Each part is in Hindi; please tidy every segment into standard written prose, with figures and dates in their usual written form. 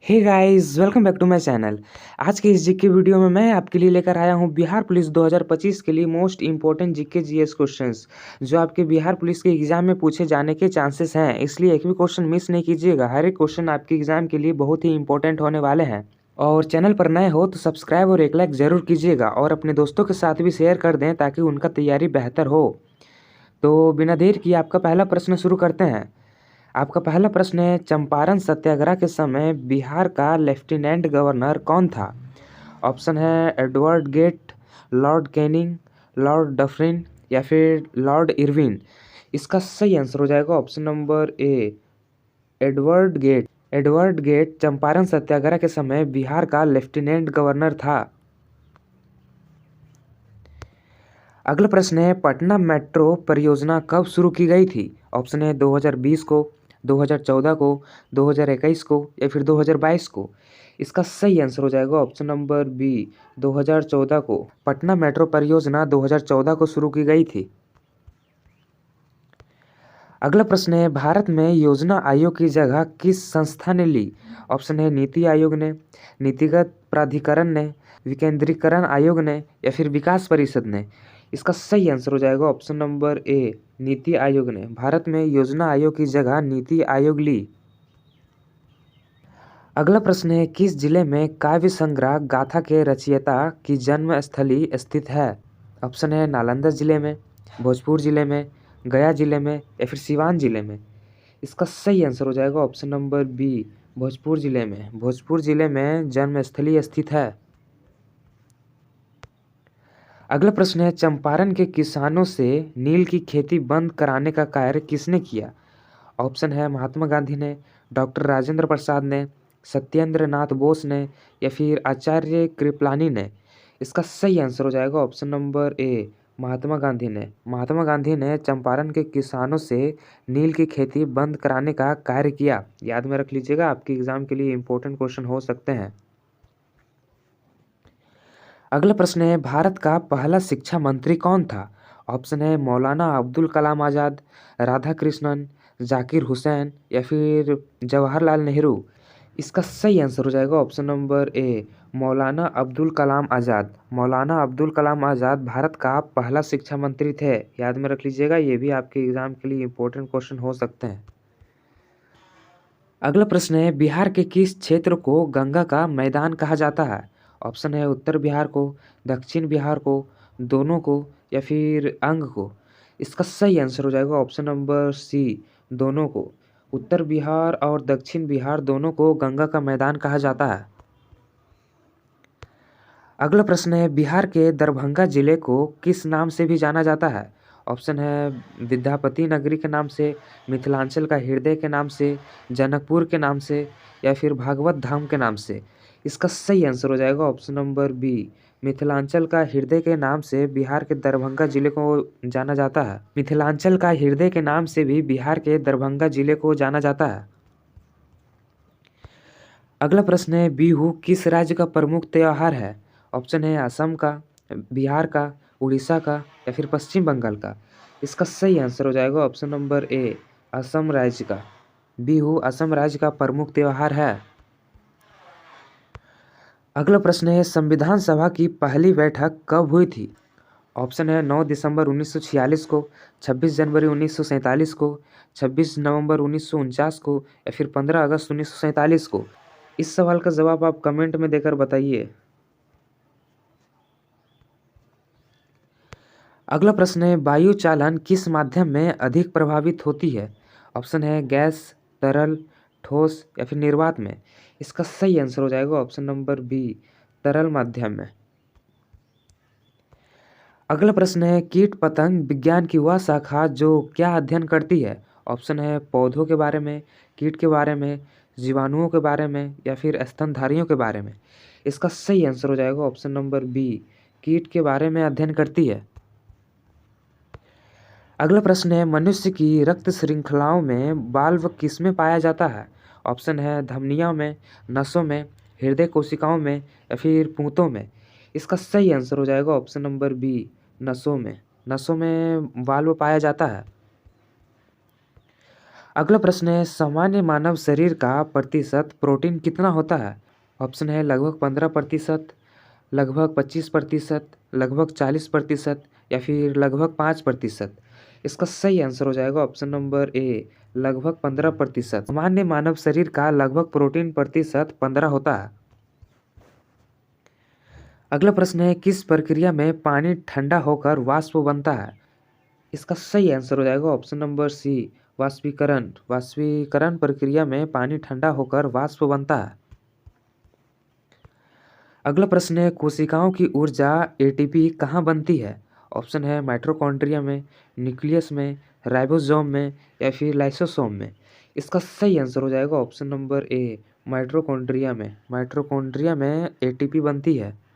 Hey guys, welcome back to my channel. आज के इस जीके वीडियो में मैं आपके लिए लेकर आया हूं बिहार पुलिस 2025 के लिए most important GK GS questions जो आपके बिहार पुलिस के एग्जाम में पूछे जाने के चांसेस हैं। इसलिए एक भी क्वेश्चन मिस नहीं कीजिएगा। हर एक क्वेश्चन आपके एग्जाम के लिए बहुत ही इंपॉर्टेंट होने वाले हैं। और चैनल पर नए हो तो सब्सक्राइब और एक लाइक ज़रूर कीजिएगा और अपने दोस्तों के साथ भी शेयर कर दें ताकि उनका तैयारी बेहतर हो। तो बिना देर किए आपका पहला प्रश्न शुरू करते हैं। आपका पहला प्रश्न है, चंपारण सत्याग्रह के समय बिहार का लेफ्टिनेंट गवर्नर कौन था? ऑप्शन है Edward Gait, Lord Canning, Lord Dufferin या फिर लॉर्ड इरविन। इसका सही आंसर हो जाएगा option number A, Edward Gait. Edward Gait Champaran Satyagraha के समय बिहार का लेफ्टिनेंट गवर्नर था। अगला प्रश्न है, पटना मेट्रो परियोजना कब शुरू की गई थी? ऑप्शन है 2020 को, 2014 को, 2021 को या फिर 2022 को। इसका सही आंसर हो जाएगा ऑप्शन नंबर बी, 2014 को। पटना मेट्रो परियोजना 2014 को शुरू की गई थी। अगला प्रश्न है, भारत में योजना आयोग की जगह किस संस्था ने ली? ऑप्शन है नीति आयोग ने, नीतिगत प्राधिकरण ने, विकेंद्रीकरण आयोग ने या फिर विकास परिषद ने। इसका सही आंसर हो जाएगा ऑप्शन नंबर ए, नीति आयोग ने। भारत में योजना आयोग की जगह नीति आयोग ली। अगला प्रश्न है, किस जिले में काव्य संग्रह गाथा के रचयिता की जन्म स्थली स्थित है? ऑप्शन है नालंदा जिले में, भोजपुर जिले में, गया जिले में या फिर सिवान जिले में। इसका सही आंसर हो जाएगा ऑप्शन नंबर बी, भोजपुर जिले में। भोजपुर जिले में जन्मस्थली स्थित है। अगला प्रश्न है, चंपारण के किसानों से नील की खेती बंद कराने का कार्य किसने किया? ऑप्शन है महात्मा गांधी ने, डॉक्टर राजेंद्र प्रसाद ने, सत्येंद्र नाथ बोस ने या फिर आचार्य कृपलानी ने। इसका सही आंसर हो जाएगा ऑप्शन नंबर ए, महात्मा गांधी ने। महात्मा गांधी ने चंपारण के किसानों से नील की खेती बंद कराने का कार्य किया। याद में रख लीजिएगा, आपके एग्जाम के लिए इंपॉर्टेंट क्वेश्चन हो सकते हैं। अगला प्रश्न है, भारत का पहला शिक्षा मंत्री कौन था? ऑप्शन है मौलाना अब्दुल कलाम आज़ाद, राधा कृष्णन, जाकिर हुसैन या फिर जवाहरलाल नेहरू। इसका सही आंसर हो जाएगा ऑप्शन नंबर ए, मौलाना अब्दुल कलाम आज़ाद। मौलाना अब्दुल कलाम आज़ाद भारत का पहला शिक्षा मंत्री थे। याद में रख लीजिएगा, ये भी आपके एग्जाम के लिए इंपॉर्टेंट क्वेश्चन हो सकते हैं। अगला प्रश्न है, बिहार के किस क्षेत्र को गंगा का मैदान कहा जाता है? ऑप्शन है उत्तर बिहार को, दक्षिण बिहार को, दोनों को या फिर अंग को। इसका सही आंसर हो जाएगा ऑप्शन नंबर सी, दोनों को। उत्तर बिहार और दक्षिण बिहार दोनों को गंगा का मैदान कहा जाता है। अगला प्रश्न है, बिहार के दरभंगा जिले को किस नाम से भी जाना जाता है? ऑप्शन है विद्यापति नगरी के नाम से, मिथिलांचल का हृदय के नाम से, जनकपुर के नाम से या फिर भागवत धाम के नाम से। इसका सही आंसर हो जाएगा ऑप्शन नंबर बी, मिथिलांचल का हृदय के नाम से बिहार के दरभंगा जिले को जाना जाता है। मिथिलांचल का हृदय के नाम से भी बिहार के दरभंगा जिले को जाना जाता है। अगला प्रश्न है, बिहू किस राज्य का प्रमुख त्योहार है? ऑप्शन है असम का, बिहार का, उड़ीसा का या फिर पश्चिम बंगाल का। इसका सही आंसर हो जाएगा ऑप्शन नंबर ए, असम राज्य का। बिहू असम राज्य का प्रमुख त्योहार है। अगला प्रश्न है, संविधान सभा की पहली बैठक कब हुई थी? ऑप्शन है 9 दिसंबर 1946 को, 26 जनवरी 1947 को, 26 नवंबर 1949 को या फिर 15 अगस्त 1947 को। इस सवाल का जवाब आप कमेंट में देकर बताइए। अगला प्रश्न है, वायु चालन किस माध्यम में अधिक प्रभावित होती है? ऑप्शन है गैस, तरल, ठोस या फिर निर्वात में। इसका सही आंसर हो जाएगा ऑप्शन नंबर बी, तरल माध्यम में। अगला प्रश्न है, कीट पतंग विज्ञान की वह शाखा जो क्या अध्ययन करती है? ऑप्शन है पौधों के बारे में, कीट के बारे में, जीवाणुओं के बारे में या फिर स्तनधारियों के बारे में। इसका सही आंसर हो जाएगा ऑप्शन नंबर बी, कीट के बारे में अध्ययन करती है। अगला प्रश्न है, मनुष्य की रक्त श्रृंखलाओं में वाल्व किसमें पाया जाता है? ऑप्शन है धमनियों में, नसों में, हृदय कोशिकाओं में या फिर पूंतों में। इसका सही आंसर हो जाएगा ऑप्शन नंबर बी, नसों में। नसों में वाल्व पाया जाता है। अगला प्रश्न है, सामान्य मानव शरीर का प्रतिशत प्रोटीन कितना होता है? ऑप्शन है लगभग 15%, लगभग 25%, लगभग 40% या फिर लगभग 5%। इसका सही आंसर हो जाएगा ऑप्शन नंबर ए, लगभग 15%। सामान्य मानव शरीर का लगभग प्रोटीन प्रतिशत 15 होता है। अगला प्रश्न है, किस प्रक्रिया में पानी ठंडा होकर वाष्प बनता है? इसका सही आंसर हो जाएगा ऑप्शन नंबर सी, वाष्पीकरण। वाष्पीकरण प्रक्रिया में पानी ठंडा होकर वाष्प बनता है। अगला प्रश्न है, कोशिकाओं की ऊर्जा एटीपी कहाँ बनती है? ऑप्शन है माइटोकॉन्ड्रिया में, न्यूक्लियस में, राइबोसोम में या फिर लाइसोसोम में। इसका सही आंसर हो जाएगा ऑप्शन नंबर ए, माइटोकॉन्ड्रिया में। माइटोकॉन्ड्रिया में एटीपी बनती है।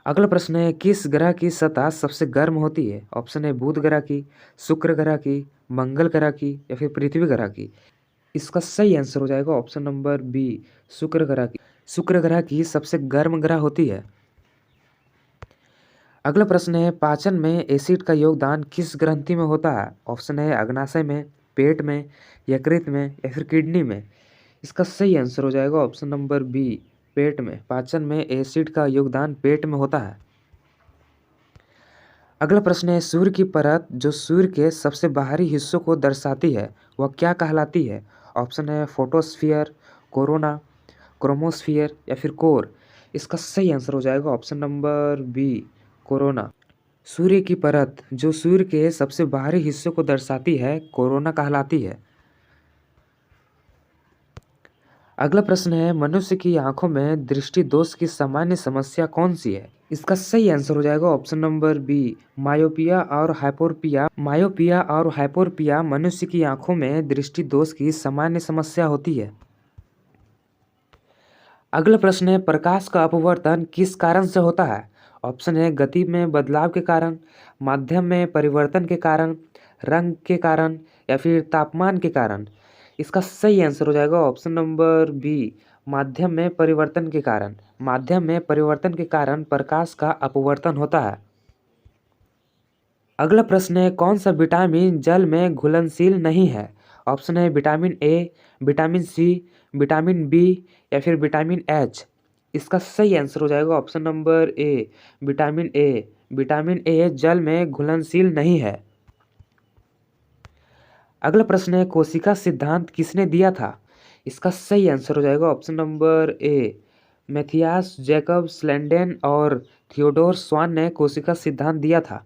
अगला प्रश्न है, किस ग्रह की सतह सबसे गर्म होती है? ऑप्शन है बुध ग्रह की, शुक्र ग्रह की, मंगल ग्रह की या फिर पृथ्वी ग्रह की। इसका सही आंसर हो जाएगा ऑप्शन नंबर बी, शुक्र ग्रह की। शुक्र ग्रह की सबसे गर्म ग्रह होती है। अगला प्रश्न है, पाचन में एसिड का योगदान किस ग्रंथि में होता है? ऑप्शन है अग्नाशय में, पेट में, यकृत में या फिर किडनी में। इसका सही आंसर हो जाएगा ऑप्शन नंबर बी, पेट में। पाचन में एसिड का योगदान पेट में होता है। अगला प्रश्न है, सूर्य की परत जो सूर्य के सबसे बाहरी हिस्सों को दर्शाती है वह क्या कहलाती है? ऑप्शन है फोटोस्फीयर, कोरोना, क्रोमोस्फीयर या फिर कोर। इसका सही आंसर हो जाएगा ऑप्शन नंबर बी, कोरोना। सूर्य की परत जो सूर्य के सबसे बाहरी हिस्सों को दर्शाती है कोरोना कहलाती है। अगला प्रश्न है, मनुष्य की आंखों में दृष्टि दोष की सामान्य समस्या कौन सी है? इसका सही आंसर हो जाएगा ऑप्शन नंबर बी, मायोपिया और हाइपोरपिया। मायोपिया और हाइपोरपिया मनुष्य की आंखों में दृष्टि दोष की सामान्य समस्या होती है। अगला प्रश्न है, प्रकाश का अपवर्तन किस कारण से होता है? ऑप्शन है गति में बदलाव के कारण, माध्यम में परिवर्तन के कारण, रंग के कारण या फिर तापमान के कारण। इसका सही आंसर हो जाएगा ऑप्शन नंबर बी, माध्यम में परिवर्तन के कारण। माध्यम में परिवर्तन के कारण प्रकाश का अपवर्तन होता है। अगला प्रश्न है, कौन सा विटामिन जल में घुलनशील नहीं है? ऑप्शन है vitamin A, vitamin C, vitamin B या फिर विटामिन एच। इसका सही आंसर हो जाएगा option number A, vitamin A. Vitamin A जल में घुलनशील नहीं है। अगला प्रश्न है, कोशिका सिद्धांत किसने दिया था? इसका सही आंसर हो जाएगा option number A, Matthias Jacob Schleiden और थियोडोर स्वान ने कोशिका सिद्धांत दिया था।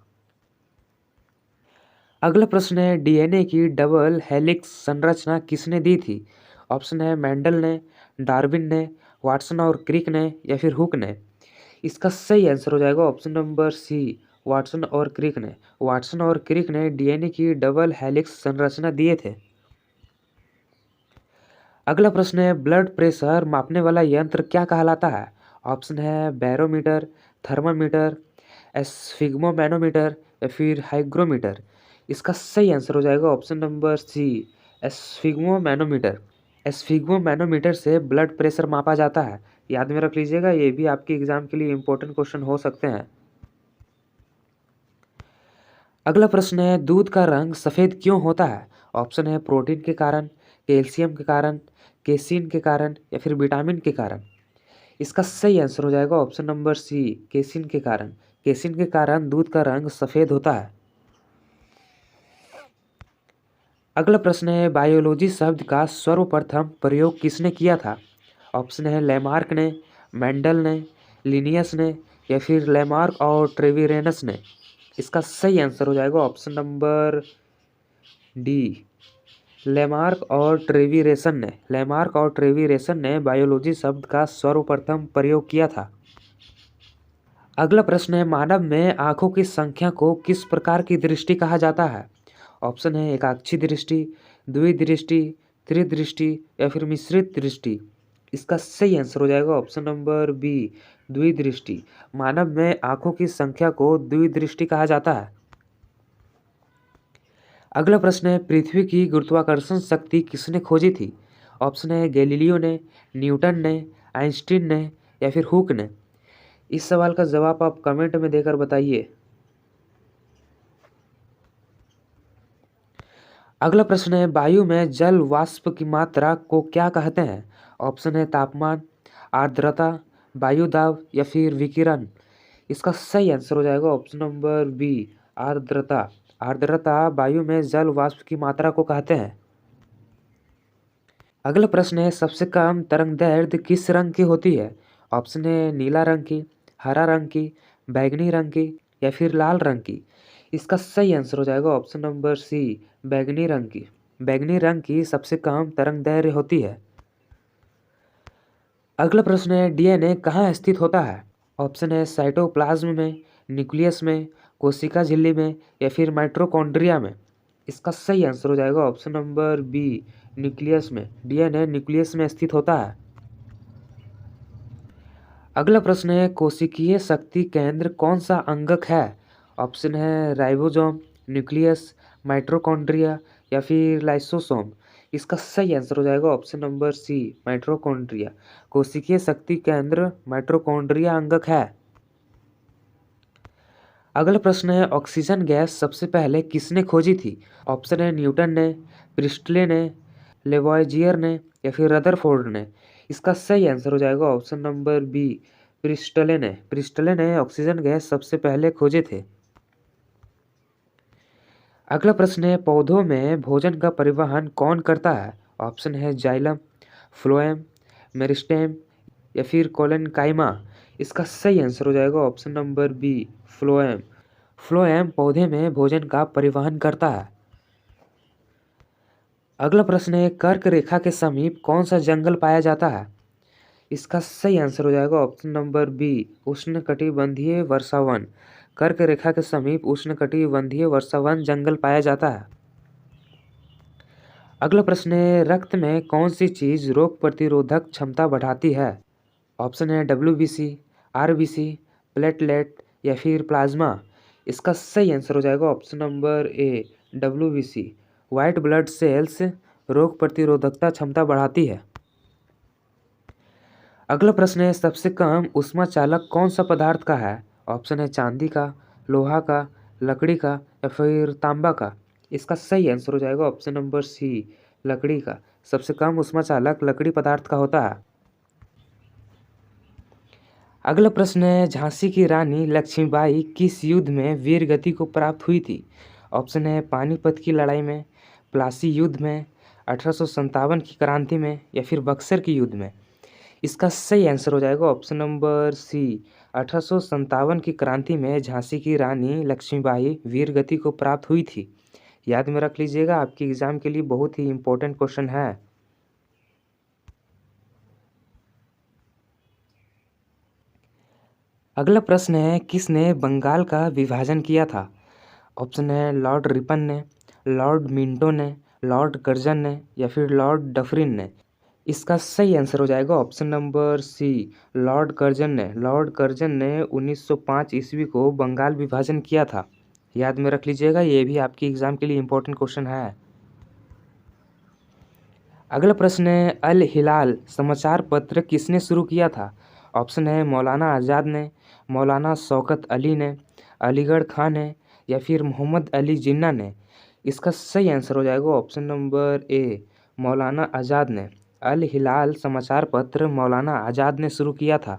अगला प्रश्न है, डीएनए की डबल हेलिक्स संरचना किसने दी थी? ऑप्शन है मेंडल ने, डार्विन ने, वाटसन और क्रिक ने या फिर हुक ने। इसका सही आंसर हो जाएगा ऑप्शन नंबर सी, वाटसन और क्रिक ने। वाटसन और क्रिक ने डीएनए की डबल हेलिक्स संरचना दिए थे। अगला प्रश्न है, ब्लड प्रेशर मापने वाला यंत्र क्या कहलाता है? ऑप्शन है बैरोमीटर, थर्मामीटर, एस्फिग्मोमैनोमीटर या फिर हाइग्रोमीटर। इसका सही आंसर हो जाएगा ऑप्शन नंबर सी, एस्फिग्मोमैनोमीटर। एस्फिग्मोमैनोमीटर से ब्लड प्रेशर मापा जाता है। याद में रख लीजिएगा, ये भी आपके एग्जाम के लिए इंपॉर्टेंट क्वेश्चन हो सकते हैं। अगला प्रश्न है, दूध का रंग सफ़ेद क्यों होता है? ऑप्शन है प्रोटीन के कारण, कैल्शियम के कारण, केसिन के कारण या फिर विटामिन के कारण। इसका सही आंसर हो जाएगा ऑप्शन नंबर सी, केसिन के कारण। केसिन के कारण दूध का रंग सफ़ेद होता है। अगला प्रश्न है, बायोलॉजी शब्द का सर्वप्रथम प्रयोग किसने किया था? ऑप्शन है लैमार्क ने, मेंडल ने, लिनियस ने या फिर लैमार्क और ट्रेविरेनस ने। इसका सही आंसर हो जाएगा ऑप्शन नंबर डी, लैमार्क और ट्रेविरेसन ने। लैमार्क और ट्रेविरेसन ने बायोलॉजी शब्द का सर्वप्रथम प्रयोग किया था। अगला प्रश्न है, मानव में आँखों की संख्या को किस प्रकार की दृष्टि कहा जाता है? ऑप्शन है एकाक्षी दृष्टि, द्विदृष्टि, त्रिदृष्टि या फिर मिश्रित दृष्टि। इसका सही आंसर हो जाएगा ऑप्शन नंबर बी, द्विदृष्टि। मानव में आँखों की संख्या को द्विदृष्टि कहा जाता है। अगला प्रश्न है, पृथ्वी की गुरुत्वाकर्षण शक्ति किसने खोजी थी? ऑप्शन है गैलीलियो ने, न्यूटन ने, आइंस्टीन ने या फिर हुक ने। इस सवाल का जवाब आप कमेंट में देकर बताइए। अगला प्रश्न है, वायु में जल वाष्प की मात्रा को क्या कहते हैं? ऑप्शन है तापमान, आर्द्रता, वायु दाब या फिर विकिरण। इसका सही आंसर हो जाएगा ऑप्शन नंबर बी, आर्द्रता। आर्द्रता वायु में जल वाष्प की मात्रा को कहते हैं। अगला प्रश्न है, सबसे कम तरंगदैर्घ्य किस रंग की होती है? ऑप्शन है नीला रंग की, हरा रंग की, बैंगनी रंग की या फिर लाल रंग की। इसका सही आंसर हो जाएगा ऑप्शन नंबर सी, बैंगनी रंग की। बैंगनी रंग की सबसे कम तरंगदैर्घ्य होती है। अगला प्रश्न है, डीएनए कहाँ स्थित होता है? ऑप्शन है साइटोप्लाज्म में, न्यूक्लियस में, कोशिका झिल्ली में या फिर माइटोकॉन्ड्रिया में। इसका सही आंसर हो जाएगा ऑप्शन नंबर बी, न्यूक्लियस में। डीएनए न्यूक्लियस में स्थित होता है। अगला प्रश्न है, कोशिकीय शक्ति केंद्र कौन सा अंगक है? ऑप्शन है राइबोसोम, न्यूक्लियस, माइटोकॉन्ड्रिया या फिर लाइसोसोम। इसका सही आंसर हो जाएगा ऑप्शन नंबर सी, माइटोकॉन्ड्रिया। कोशिकीय शक्ति केंद्र माइटोकॉन्ड्रिया अंगक है। अगला प्रश्न है, ऑक्सीजन गैस सबसे पहले किसने खोजी थी? ऑप्शन है न्यूटन ने, प्रिस्टले ने, लेवॉयजियर ने या फिर रदरफोर्ड ने। इसका सही आंसर हो जाएगा ऑप्शन नंबर बी, प्रिस्टले ने। प्रिस्टले ने ऑक्सीजन गैस सबसे पहले खोजे थे। अगला प्रश्न है, पौधों में भोजन का परिवहन कौन करता है? ऑप्शन है जाइलम, फ्लोएम, मेरिस्टेम या फिर कोलेनकाइमा। इसका सही आंसर हो जाएगा option number B, phloem. Phloem पौधे में भोजन का परिवहन करता है। अगला प्रश्न है, कर्क रेखा के समीप कौन सा जंगल पाया जाता है? इसका सही आंसर हो जाएगा ऑप्शन नंबर बी, उष्णकटिबंधीय वर्षावन। कर्क रेखा के समीप उष्णकटिबंधीय वर्षावन जंगल पाया जाता है। अगला प्रश्न है, रक्त में कौन सी चीज रोग प्रतिरोधक क्षमता बढ़ाती है? ऑप्शन है WBC, RBC, प्लेटलेट या फिर प्लाज्मा। इसका सही आंसर हो जाएगा ऑप्शन नंबर ए, WBC। वाइट ब्लड सेल्स रोग प्रतिरोधकता क्षमता बढ़ाती है। अगला प्रश्न है, सबसे कम ऊष्मा चालक कौन सा पदार्थ का है? ऑप्शन है चांदी का, लोहा का, लकड़ी का या फिर तांबा का। इसका सही आंसर हो जाएगा ऑप्शन नंबर सी, लकड़ी का। सबसे कम ऊष्मा चालक लकड़ी पदार्थ का होता है। अगला प्रश्न है, झांसी की रानी लक्ष्मीबाई किस युद्ध में वीर गति को प्राप्त हुई थी? ऑप्शन है पानीपत की लड़ाई में, प्लासी युद्ध में, 1857 की क्रांति में या फिर बक्सर की युद्ध में। इसका सही आंसर हो जाएगा ऑप्शन नंबर सी, 1857 की क्रांति में झांसी की रानी लक्ष्मीबाई वीर गति को प्राप्त हुई थी। याद में रख लीजिएगा, आपके एग्जाम के लिए बहुत ही इंपॉर्टेंट क्वेश्चन है। अगला प्रश्न है, किसने बंगाल का विभाजन किया था? ऑप्शन है लॉर्ड रिपन ने, लॉर्ड मिंटो ने, लॉर्ड कर्जन ने या फिर लॉर्ड डफरिन ने। इसका सही आंसर हो जाएगा option number C, Lord Curzon ने। लॉर्ड कर्जन ने 1905 ईस्वी को बंगाल विभाजन किया था। याद में रख लीजिएगा, ये भी आपकी एग्जाम के लिए इंपॉर्टेंट क्वेश्चन है। अगला प्रश्न है, अल हिलाल समाचार पत्र किसने शुरू किया था? ऑप्शन है मौलाना आज़ाद ने, मौलाना शौकत अली ने, अलीगढ़ खान ने या फिर मोहम्मद अली जिन्ना ने। इसका सही आंसर हो जाएगा ऑप्शन नंबर ए, मौलाना आज़ाद ने। अल हिलाल समाचार पत्र मौलाना आज़ाद ने शुरू किया था।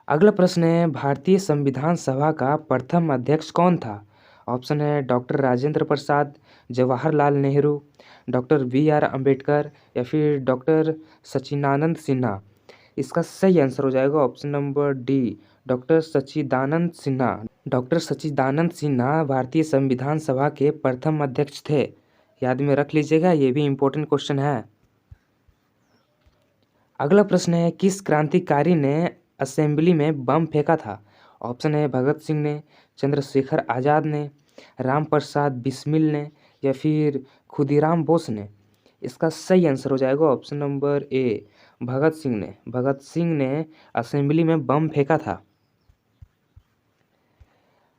अगला प्रश्न है, भारतीय संविधान सभा का प्रथम अध्यक्ष कौन था? ऑप्शन है doctor Rajendra Prasad, Jawaharlal Nehru, doctor BR Ambedkar या फिर डॉक्टर सच्चिदानंद सिन्हा। इसका सही आंसर हो जाएगा ऑप्शन नंबर डी, डॉक्टर सच्चिदानंद सिन्हा। डॉक्टर सच्चिदानंद सिन्हा भारतीय संविधान सभा के प्रथम अध्यक्ष थे। याद में रख लीजिएगा, ये भी इम्पोर्टेंट क्वेश्चन है। अगला प्रश्न है, किस क्रांतिकारी ने असेंबली में बम फेंका था? ऑप्शन है भगत सिंह ने, चंद्रशेखर आज़ाद ने, राम प्रसाद बिस्मिल ने या फिर खुदीराम बोस ने। इसका सही आंसर हो जाएगा ऑप्शन नंबर ए, भगत सिंह ने। भगत सिंह ने असेंबली में बम फेंका था।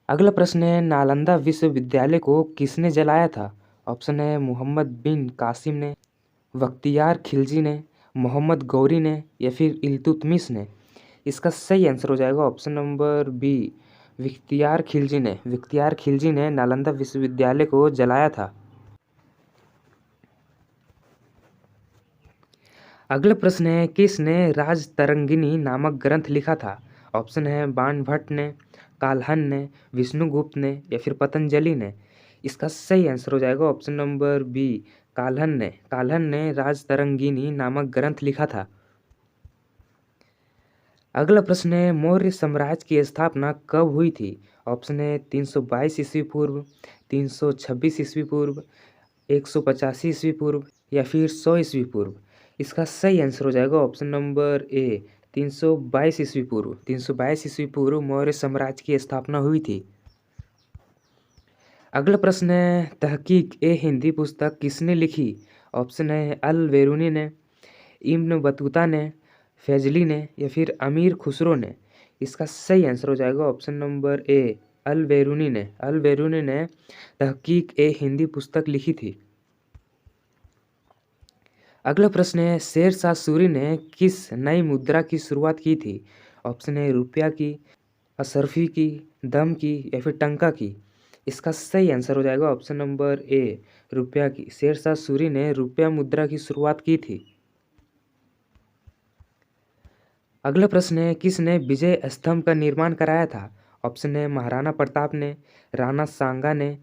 अगला प्रश्न है, नालंदा विश्वविद्यालय को किसने जलाया था? ऑप्शन है मोहम्मद बिन कासिम ने, बख्तियार खिलजी ने, मोहम्मद गौरी ने या फिर इल्तुतमिश ने। इसका सही आंसर हो जाएगा ऑप्शन नंबर बी, विख्तियार खिलजी ने नालंदा विश्वविद्यालय को जलाया था। अगला प्रश्न है, किसने राजतरंगिणी नामक ग्रंथ लिखा था? ऑप्शन है बाणभट्ट ने, काल्हन ने, विष्णुगुप्त ने या फिर पतंजलि ने। इसका सही आंसर हो जाएगा ऑप्शन नंबर बी, काल्हन ने राजतरंगिणी नामक ग्रंथ लिखा था। अगला प्रश्न है, मौर्य साम्राज्य की स्थापना कब हुई थी? ऑप्शन है 322 ईस्वी पूर्व, 326 ईस्वी पूर्व, 185 ईस्वी पूर्व या फिर 100 ईस्वी पूर्व। इसका सही आंसर हो जाएगा ऑप्शन नंबर ए, 322 ईस्वी पूर्व। 322 ईस्वी पूर्व मौर्य साम्राज्य की स्थापना हुई थी। अगला प्रश्न है, तहकीक ए हिंदी पुस्तक किसने लिखी? ऑप्शन है अल बेरूनी ने, इब्न बतूता ने, फैजली ने या फिर अमीर खुसरो ने। इसका सही आंसर हो जाएगा ऑप्शन नंबर ए, अल बेरूनी ने तहकीक ए हिंदी पुस्तक लिखी थी। अगला प्रश्न है, शेर शाह सूरी ने किस नई मुद्रा की शुरुआत की थी? ऑप्शन है रुपया की, असरफी की, दम की या फिर टंका की। इसका सही आंसर हो जाएगा ऑप्शन नंबर ए, रुपया की। शेर शाह सूरी ने रुपया मुद्रा की शुरुआत की थी। अगला प्रश्न है, किसने विजय स्तंभ का निर्माण कराया था? ऑप्शन है महाराणा प्रताप ने, राणा सांगा ने,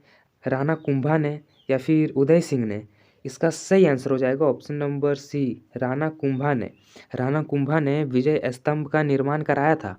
राणा कुंभा ने या फिर उदय सिंह ने। इसका सही आंसर हो जाएगा option number C, Rana Kumbha ने। राणा कुंभा ने विजय स्तंभ का निर्माण कराया था।